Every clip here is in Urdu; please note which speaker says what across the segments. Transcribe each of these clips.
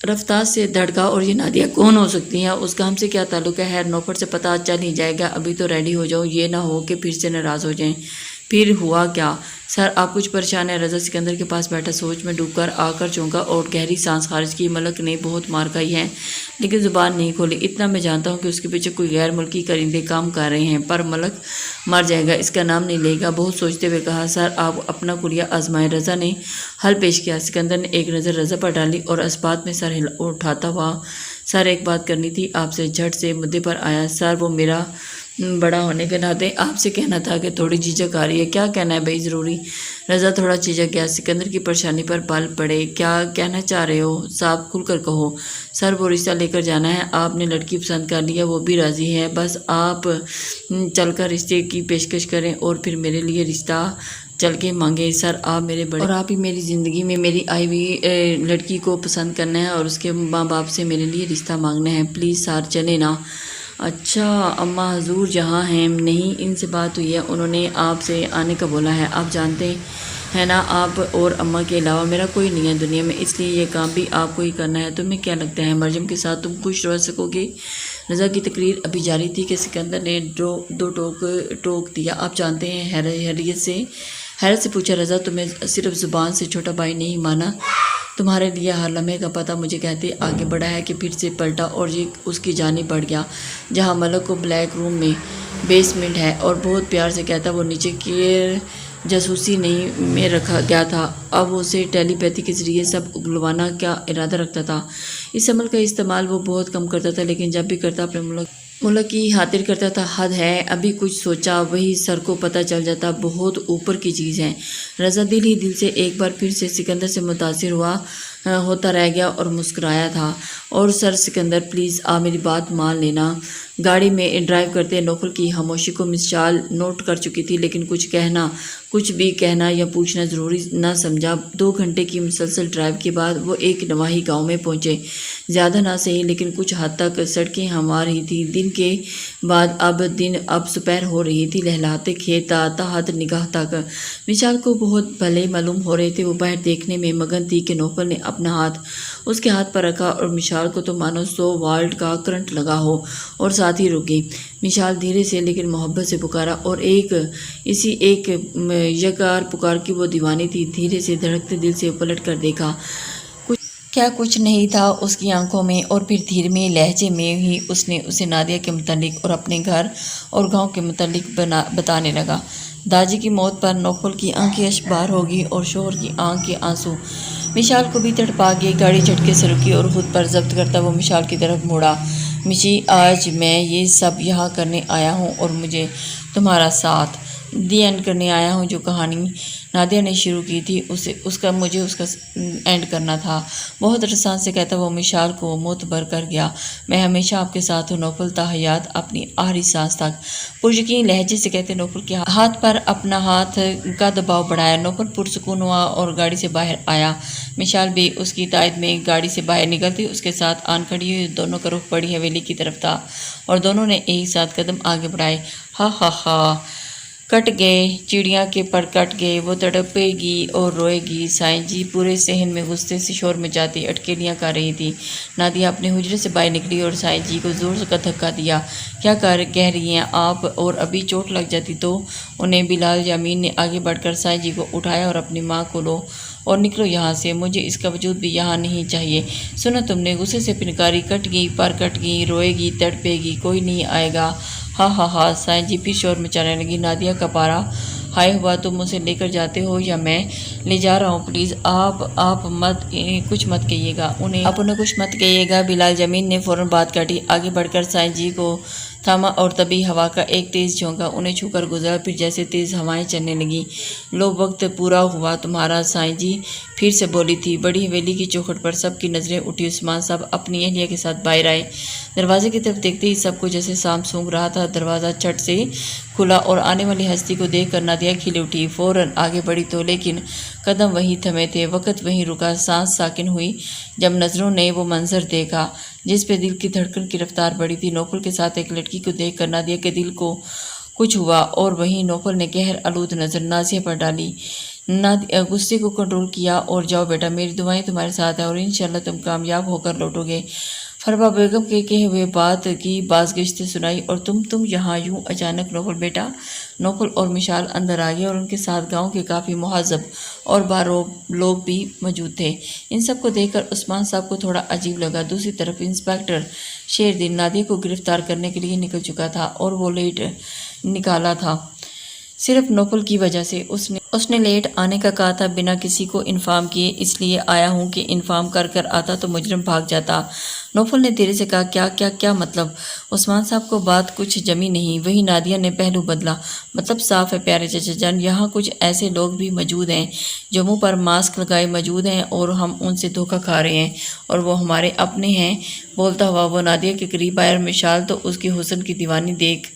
Speaker 1: رفتار سے دھڑکا، اور یہ نادیہ کون ہو سکتی ہیں؟ اس کا ہم سے کیا تعلق ہے؟ نوفر سے پتہ چل ہی جائے گا، ابھی تو ریڈی ہو جاؤ، یہ نہ ہو کہ پھر سے ناراض ہو جائیں۔ پھر ہوا کیا؟ سر آپ کچھ پریشان ہیں؟ رضا سکندر کے پاس بیٹھا سوچ میں ڈوب کر آ کر چونکا اور گہری سانس خارج کی۔ ملک نے بہت مار کھائی ہے لیکن زبان نہیں کھولی۔ اتنا میں جانتا ہوں کہ اس کے پیچھے کوئی غیر ملکی کرندے کام کر رہے ہیں، پر ملک مر جائے گا، اس کا نام نہیں لے گا۔ بہت سوچتے ہوئے کہا، سر آپ اپنا کلیہ آزمائیں۔ رضا نے حل پیش کیا۔ سکندر نے ایک نظر رضا پر ڈالی اور اسبات میں سر اٹھاتا ہوا، سر ایک بات کرنی تھی آپ سے۔ جھٹ سے مدعے پر آیا، سر وہ میرا بڑا ہونے کے ناطے آپ سے کہنا تھا کہ تھوڑی جھجک آ رہی ہے۔ کیا کہنا ہے بھائی؟ ضروری؟ رضا تھوڑا جھجک گیا۔ سکندر کی پریشانی پر بال پڑے۔ کیا کہنا چاہ رہے ہو صاحب؟ کھل کر کہو۔ سر وہ رشتہ لے کر جانا ہے، آپ نے لڑکی پسند کر لی ہے، وہ بھی راضی ہے، بس آپ چل کر رشتے کی پیشکش کریں اور پھر میرے لیے رشتہ چل کے مانگے۔ سر آپ میرے بڑے اور آپ ہی میری زندگی میں میری آئی ہوئی لڑکی کو پسند کرنا ہے اور اس کے ماں باپ سے میرے لیے رشتہ مانگنا ہے۔ پلیز سر چلے نا۔ اچھا اماں حضور جہاں ہیں؟ نہیں، ان سے بات ہوئی ہے، انہوں نے آپ سے آنے کا بولا ہے۔ آپ جانتے ہیں نا آپ اور اماں کے علاوہ میرا کوئی نہیں ہے دنیا میں، اس لیے یہ کام بھی آپ کو ہی کرنا ہے۔ تمہیں کیا لگتا ہے مریم کے ساتھ تم خوش رہ سکو گے؟ رضا کی تقریر ابھی جاری تھی کہ سکندر نے دو ٹوک دیا۔ آپ جانتے ہیں؟ حیرت سے پوچھا رضا، تمہیں صرف زبان سے چھوٹا بھائی نہیں مانا، تمہارے لیے ہر لمحے کا پتہ مجھے کہتے آگے بڑھا ہے کہ پھر سے پلٹا اور یہ اس کی جانب بڑھ گیا جہاں ملک کو بلیک روم میں بیسمنٹ ہے اور بہت پیار سے کہتا وہ نیچے کی جاسوسی نہیں میں رکھا گیا تھا، اب اسے ٹیلی پیتھی کے ذریعے سب اگلوانا کا ارادہ رکھتا تھا۔ اس عمل کا استعمال وہ بہت کم کرتا تھا لیکن جب بھی کرتا اپنے ملک کی خاطر کرتا تھا۔ حد ہے، ابھی کچھ سوچا وہی سر کو پتہ چل جاتا، بہت اوپر کی چیز ہے۔ رضا دل ہی دل سے ایک بار پھر سے سکندر سے متاثر ہوتا رہ گیا اور مسکرایا تھا، اور سر سکندر پلیز آپ میری بات مان لینا۔ گاڑی میں ڈرائیو کرتے نوفل کی خاموشی کو مشال نوٹ کر چکی تھی لیکن کچھ بھی کہنا یا پوچھنا ضروری نہ سمجھا۔ 2 گھنٹے کی مسلسل ڈرائیو کے بعد وہ ایک نواحی گاؤں میں پہنچے، زیادہ نہ صحیح لیکن کچھ حد تک سڑکیں ہموار رہی تھی۔ دن کے بعد اب دوپہر ہو رہی تھی، لہلاتے کھیت تا حد نگاہ تک مشال کو بہت بھلے معلوم ہو رہے تھے۔ وہ باہر دیکھنے میں مگن تھی کہ نوفل نے اپنا ہاتھ اس کے ہاتھ پر رکھا اور مشال کو تو مانو 100 والٹ کا کرنٹ لگا ہو اور ساتھ ہی رک گئی۔ مشال دھیرے سے لیکن محبت سے پکارا اور ایک یکار پکار کی وہ دیوانی تھی۔ دھیرے سے دھڑکتے دل سے پلٹ کر دیکھا، کچھ نہیں تھا اس کی آنکھوں میں، اور پھر دھیرے لہجے میں ہی اس نے اسے نادیہ کے متعلق اور اپنے گھر اور گاؤں کے متعلق بتانے لگا۔ داجی کی موت پر نوفل کی آنکھیں اشکبار ہو گئی اور شوہر کی آنکھ کے آنسو مشال کو بھی تڑپا گئے۔ گاڑی جھٹکے سے رکی اور خود پر ضبط کرتا وہ مشال کی طرف مڑا، مشی آج میں یہ سب یہاں کرنے آیا ہوں اور مجھے تمہارا ساتھ دی اینڈ کرنے آیا ہوں۔ جو کہانی نادیہ نے شروع کی تھی مجھے اس کا اینڈ کرنا تھا، بہت رسان سے کہتا وہ مشال کو معتبر کر گیا۔ میں ہمیشہ آپ کے ساتھ ہوں نوفل، تا حیات، اپنی آخری سانس تک، پرجکین لہجے سے کہتے نوفل کے ہاتھ پر اپنا ہاتھ کا دباؤ بڑھایا۔ نوفل پرسکون ہوا اور گاڑی سے باہر آیا۔ مشال بھی اس کی تائید میں گاڑی سے باہر نکلتی اس کے ساتھ آن کھڑی ہوئی، دونوں کا رخ بڑی حویلی کی طرف تھا اور دونوں نے ایک ساتھ قدم آگے بڑھائے۔ ہا ہا ہا، کٹ گئے چڑیا کے پر کٹ گئے، وہ تڑپے گی اور روئے گی۔ سائیں جی پورے صحن میں غصے سے شور مچاتی اٹکیلیاں کر رہی تھی۔ نادیہ اپنے حجرے سے باہر نکلی اور سائیں جی کو زور سے دھکا دیا۔ کیا کہہ رہی ہیں آپ؟ اور ابھی چوٹ لگ جاتی تو؟ انہیں بلال یامین نے آگے بڑھ کر سائیں جی کو اٹھایا اور اپنی ماں کو لو اور نکلو یہاں سے، مجھے اس کا وجود بھی یہاں نہیں چاہیے۔ سنا تم نے؟ غصے سے پنکاری، کٹ گئی پر کٹ گئی، روئے گی تڑپے گی، کوئی نہیں آئے گا۔ ہا ہا ہا، سائیں جی پھر شور مچانے لگی۔ نادیہ کا پارا ہائی ہوا، تم اسے لے کر جاتے ہو یا میں لے جا رہا ہوں؟ پلیز آپ کچھ مت کہیے گا انہیں کچھ مت کہیے گا۔ بلال یامین نے فوراً بات کاٹی، آگے بڑھ کر سائیں جی کو تھاما اور تبھی ہوا کا ایک تیز جھونکا انہیں چھو کر گزرا، پھر جیسے تیز ہوائیں چلنے لگیں۔ لو وقت پورا ہوا تمہارا، سائیں جی پھر سے بولی تھی۔ بڑی حویلی کی چوکھٹ پر سب کی نظریں اٹھی۔ عثمان صاحب اپنی اہلیہ کے ساتھ باہر آئے، دروازے کی طرف دیکھتے ہی سب کو جیسے سانپ سونگھ رہا تھا۔ دروازہ چھٹ سے کھلا اور آنے والی ہستی کو دیکھ کر نادیہ کھل اٹھی، فوراً آگے بڑھی تو لیکن قدم وہیں تھمے تھے، وقت وہیں رکا، سانس ساکن ہوئی جب نظروں نے وہ منظر دیکھا جس پہ دل کی دھڑکن کی رفتار بڑھی تھی۔ نوفل کے ساتھ ایک لڑکی کو دیکھ کر نادیہ کے دل کو کچھ ہوا اور وہیں نوفل نے قہر آلود نظر نازیہ پر ڈالی غصے کو کنٹرول کیا اور جاؤ بیٹا، میری دعائیں تمہارے ساتھ ہیں اور انشاءاللہ تم کامیاب ہو کر لوٹو گے۔ فربا بیگم کے کہے ہوئے بات کی بازگشت سنائی اور تم یہاں یوں اچانک؟ نوفل بیٹا، نوفل اور مشال اندر آ گئے اور ان کے ساتھ گاؤں کے کافی مہذب اور باروب لوگ بھی موجود تھے۔ ان سب کو دیکھ کر عثمان صاحب کو تھوڑا عجیب لگا۔ دوسری طرف انسپکٹر شیردین نادیہ کو گرفتار کرنے کے لیے نکل چکا تھا اور وہ لیٹ نکالا تھا صرف نوفل کی وجہ سے۔ اس نے لیٹ آنے کا کہا تھا، بنا کسی کو انفارم کیے، اس لیے آیا ہوں کہ انفارم کر آتا تو مجرم بھاگ جاتا۔ نوفل نے دھیرے سے کہا، کیا مطلب؟ عثمان صاحب کو بات کچھ جمی نہیں۔ وہی نادیہ نے پہلو بدلا، مطلب صاف ہے پیارے چچا جان، یہاں کچھ ایسے لوگ بھی موجود ہیں جو منہ پر ماسک لگائے موجود ہیں اور ہم ان سے دھوکہ کھا رہے ہیں اور وہ ہمارے اپنے ہیں۔ بولتا ہوا وہ نادیہ کے قریب آیا اور مشال تو اس کی حسن کی دیوانی دیکھ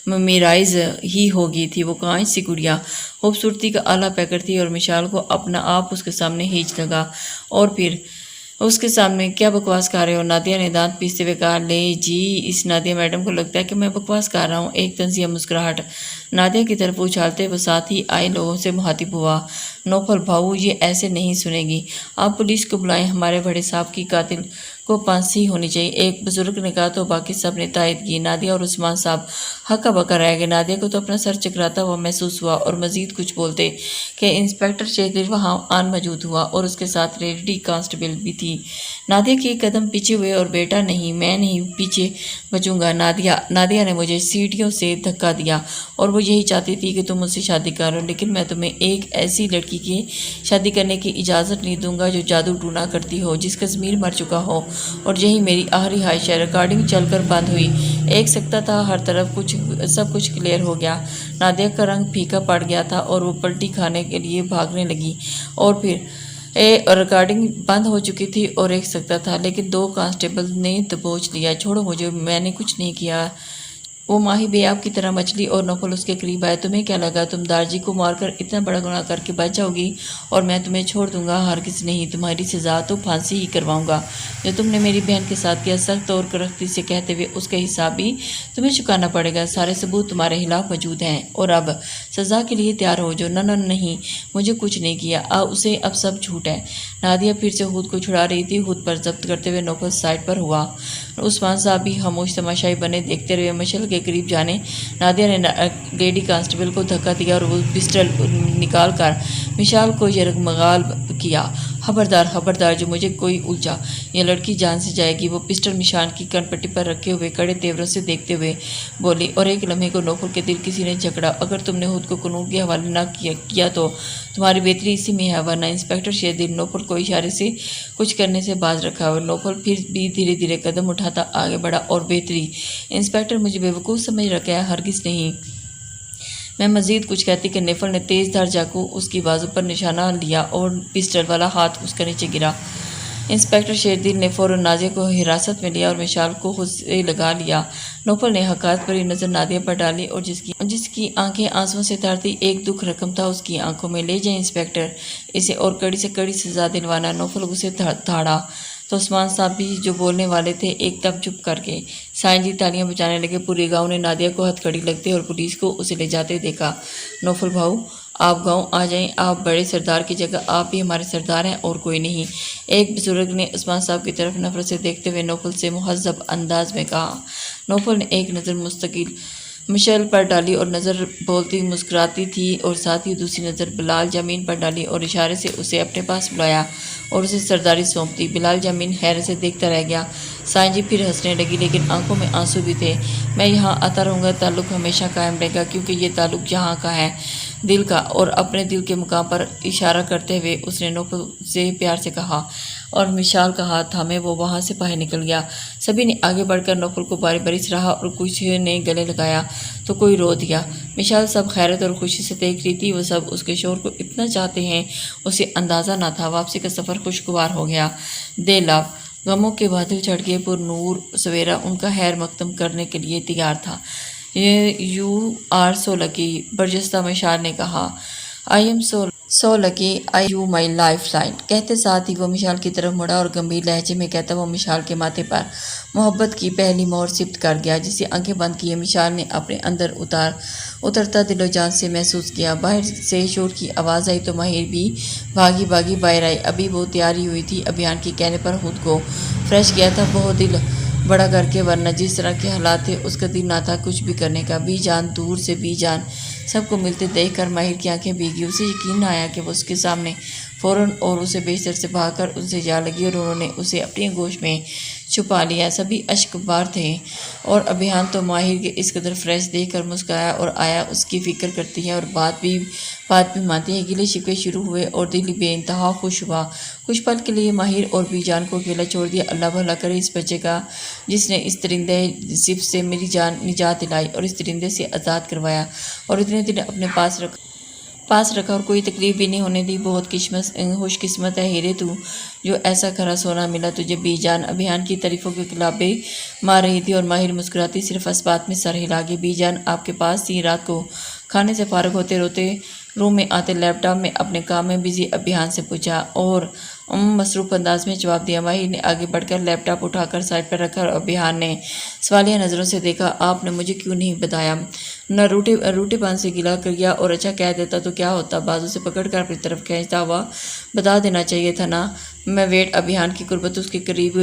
Speaker 1: میرائز ہی ہو گئی تھی۔ وہ کانچ سی گڑیا، خوبصورتی کا اعلیٰ پیکر تھی اور مشال کو اپنا آپ اس کے سامنے ہینچ لگا اور پھر اس کے سامنے کیا بکواس کر رہے ہو؟ نادیہ نے دانت پیستے ہوئے کہا، لے جی، اس نادیہ میڈم کو لگتا ہے کہ میں بکواس کر رہا ہوں۔ ایک طنزیہ مسکراہٹ نادیہ کی طرف اچھالتے وہ ساتھ ہی آئے لوگوں سے مخاطب ہوا، نوفل بھاؤ یہ ایسے نہیں سنے گی، آپ پولیس کو بلائیں، ہمارے بڑے صاحب کی قاتل کو پھانسی ہونی چاہیے۔ ایک بزرگ نے کہا تو باقی سب نے تائید کی۔ نادیہ اور عثمان صاحب ہکا بکا رہ گئے۔ نادیہ کو تو اپنا سر چکراتا ہوا محسوس ہوا اور مزید کچھ بولتے کہ انسپکٹر شیردین وہاں آن موجود ہوا اور اس کے ساتھ لیڈی کانسٹیبل بھی تھی۔ نادیہ کے قدم پیچھے ہوئے اور بیٹا نہیں، میں نہیں پیچھے بچوں گا۔ نادیہ نے مجھے سیڑھیوں سے دھکا دیا اور وہ یہی چاہتی تھی کہ تم مجھ سے شادی کرو، لیکن میں تمہیں ایک ایسی لڑکی کی شادی کرنے کی اجازت نہیں دوں گا جو جادو ٹونا کرتی ہو، جس کا ضمیر مر چکا ہو، اور یہی میری آخری خواہش ہے۔ ریکارڈنگ چل کر بند ہوئی۔ ایک سکتہ تھا، ہر طرف سب کچھ کلیئر ہو گیا۔ نادیہ کا رنگ پھیکا پڑ گیا تھا اور وہ پلٹی کھانے کے لیے بھاگنے لگی اور پھر ریکارڈنگ بند ہو چکی تھی اور ایک سکتہ تھا، لیکن دو کانسٹیبل نے دبوچ لیا۔ چھوڑو مجھے، میں نے کچھ نہیں کیا۔ وہ ماہی بے آب کی طرح مچلی اور نوفل اس کے قریب آئے۔ تمہیں کیا لگا تم دارجی کو مار کر اتنا بڑا گناہ کر کے بچ جاؤ گی اور میں تمہیں چھوڑ دوں گا؟ ہرگز نہیں، تمہاری سزا تو پھانسی ہی کرواؤں گا۔ جو تم نے میری بہن کے ساتھ کیا، سخت اور کرختی سے کہتے ہوئے، اس کا حساب بھی تمہیں چکانا پڑے گا۔ سارے ثبوت تمہارے خلاف موجود ہیں اور اب سزا کے لیے تیار ہو جو۔ نہیں، مجھے کچھ نہیں کیا، اسے اب سب جھوٹ ہے۔ نادیہ پھر سے خود کو چھڑا رہی تھی۔ خود پر ضبط کرتے ہوئے نوفل سائڈ پر ہوا۔ عثمان صاحب بھی خاموش تماشائی بنے دیکھتے رہے۔ مشعل کے قریب جانے نادیہ نے لیڈی کانسٹیبل کو دھکا دیا اور وہ پسٹل نکال کر مشال کو یرغمال کیا، خبردار جو مجھے کوئی الجھا، یہ لڑکی جان سے جائے گی۔ وہ پسٹل مشال کی کن پٹی پر رکھے ہوئے کڑے تیوروں سے دیکھتے ہوئے بولی، اور ایک لمحے کو نوفل کے دل کسی نے جھگڑا، اگر تم نے خود کو قانون کے حوالے نہ کیا تو تمہاری بہتری اسی میں ہے، ورنہ انسپکٹر شیردین نوفل کو اشارے سے کچھ کرنے سے باز رکھا اور نوفل پھر بھی دھیرے دھیرے قدم اٹھاتا آگے بڑھا، اور بہتری؟ انسپکٹر مجھے بیوقوف سمجھ رکھا ہے؟ ہرگز نہیں۔ میں مزید کچھ کہتی کہ نوفل نے تیز دھار چاقو اس کی بازو پر نشانہ لیا اور پسٹل والا ہاتھ اس کا نیچے گرا۔ انسپکٹر شیردین نے فوراً نادیہ کو حراست میں لیا اور مشال کو خود سے لگا لیا۔ نوفل نے حقارت بھری نظر نادیہ پر ڈالی اور جس کی آنکھیں آنسوؤں سے تر تھی، ایک دکھ رقم تھا اس کی آنکھوں میں۔ لے جائیں انسپکٹر، اسے اور کڑی سے کڑی سزا دلوانا۔ نوفل اسے دھاڑا تو عثمان صاحب بھی جو بولنے والے تھے ایک دم چپ کر گئے۔ سائیں جی تالیاں بجانے لگے۔ پورے گاؤں نے نادیہ کو ہتھ کڑی لگتے اور پولیس کو اسے لے جاتے دیکھا۔ نوفل بھاؤ، آپ گاؤں آ جائیں، آپ بڑے سردار کی جگہ آپ بھی ہمارے سردار ہیں اور کوئی نہیں۔ ایک بزرگ نے عثمان صاحب کی طرف نفرت سے دیکھتے ہوئے نوفل سے مہذب انداز میں کہا۔ نوفل نے ایک نظر مستقل مشعل پر ڈالی اور نظر بولتی مسکراتی تھی، اور ساتھ ہی دوسری نظر بلال جامین پر ڈالی اور اشارے سے اسے اپنے پاس بلایا اور اسے سرداری سونپ دی۔ بلال جامین حیرت سے دیکھتا رہ گیا۔ سائیں جی پھر ہنسنے لگی، لیکن آنکھوں میں آنسو بھی تھے۔ میں یہاں آتا رہوں گا، تعلق ہمیشہ قائم رہے گا، کیونکہ یہ تعلق یہاں کا ہے، دل کا۔ اور اپنے دل کے مقام پر اشارہ کرتے ہوئے اس نے نوفل سے پیار سے کہا، اور مشال کا ہاتھ تھامے وہ وہاں سے باہر نکل گیا۔ سبھی نے آگے بڑھ کر نوفل کو باری باری سراہا اور کچھ نے گلے لگایا تو کوئی رو دیا۔ مشال سب حیرت اور خوشی سے دیکھ رہی تھی۔ وہ سب اس کے شوہر کو اتنا چاہتے ہیں، اسے اندازہ نہ تھا۔ واپسی کا سفر خوشگوار ہو گیا۔ دیر لو غموں کے بادل چھٹ گئے، پر نور سویرا ان کا خیر مقدم کرنے کے لیے تیار تھا۔ یو آر سو لکی، برجستہ مشال نے کہا۔ I am so lucky I you my life line, کہتے ساتھ ہی وہ مشال کی طرف مڑا اور گمبھیر لہجے میں کہتا وہ مشال کے ماتھے پر محبت کی پہلی مہر سپت کر گیا، جسے آنکھیں بند کیے مشال نے اپنے اندر اترتا دل و جان سے محسوس کیا۔ باہر سے شور کی آواز آئی تو ماہر بھی بھاگی باہر آئی۔ ابھی وہ تیاری ہوئی تھی، ابھیان کے کہنے پر خود کو فریش کیا تھا بہت دل بڑا کر کے، ورنہ جس طرح کے حالات تھے اس کا دل نہ تھا کچھ بھی کرنے کا۔ بی جان دور سے بی جان سب کو ملتے دیکھ کر ماہر کی آنکھیں بھیگی، اسے یقین نہ آیا کہ وہ اس کے سامنے فوراً اور اسے بیشتر سے بھاگ کر ان سے جا لگی اور انہوں نے اسے اپنی آغوش میں چھپا لیا۔ سبھی اشک بار تھے اور ابھیان تو ماہر کے اس قدر فریش دیکھ کر مسکرایا اور آیا اس کی فکر کرتی ہے اور بات بھی مانتی ہے۔ گلے شکوے شروع ہوئے اور دل بے انتہا خوش ہوا۔ کچھ پل کے لیے ماہر اور بی جان کو اکیلا چھوڑ دیا۔ اللہ بھلا کرے اس بچے کا جس نے اس درندہ صف سے میری جان نجات دلائی اور اس درندے سے آزاد کروایا اور اتنے دن اپنے پاس رکھا اور کوئی تکلیف بھی نہیں ہونے دی۔ بہت خوش قسمت ہے ہیرے تو جو ایسا کھرا سونا ملا تجھے۔ بی جان ابھیان کی تعریفوں کے کلابے مار رہی تھی اور ماہر مسکراتی صرف اس بات میں سر ہلا کے بی جان آپ کے پاس تھی۔ رات کو کھانے سے فارغ ہوتے روم میں آتے لیپ ٹاپ میں اپنے کام میں بزی ابھیان سے پوچھا اور مصروف انداز میں جواب دیا۔ ماہر نے آگے بڑھ کر لیپ ٹاپ اٹھا کر سائڈ پر رکھا اور ابھیان نے سوالیہ نظروں سے دیکھا۔ آپ نے مجھے کیوں نہیں بتایا؟ نہ روٹے پان سے گلا کیا اور اچھا کہہ دیتا تو کیا ہوتا؟ بازو سے پکڑ کر اپنی طرف کھینچتا ہوا بتا دینا چاہیے تھا نا۔ میں ویٹ ابھیان کی قربت اس کے قریب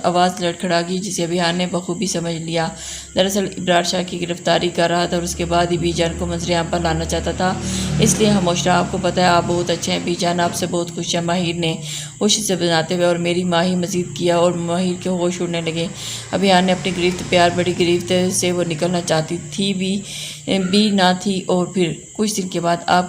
Speaker 1: آواز لڑکھڑا گئی جسے ابھیان نے بخوبی سمجھ لیا۔ دراصل ابرار شاہ کی گرفتاری کر رہا تھا اور اس کے بعد ہی بی جان کو منظر عام پر لانا چاہتا تھا، اس لیے خاموش رہا۔ آپ کو پتہ ہے آپ بہت اچھے ہیں، بی جان آپ سے بہت خوش ہے، ماہر نے خوشی سے بناتے ہوئے اور میری ماہی مزید کیا اور ماہر کے ہوش اڑنے لگے۔ ابھیان نے اپنی گرفت پیار بڑی گرفت سے وہ نکلنا چاہتی تھی بھی نہ تھی اور پھر کچھ دن کے بعد آپ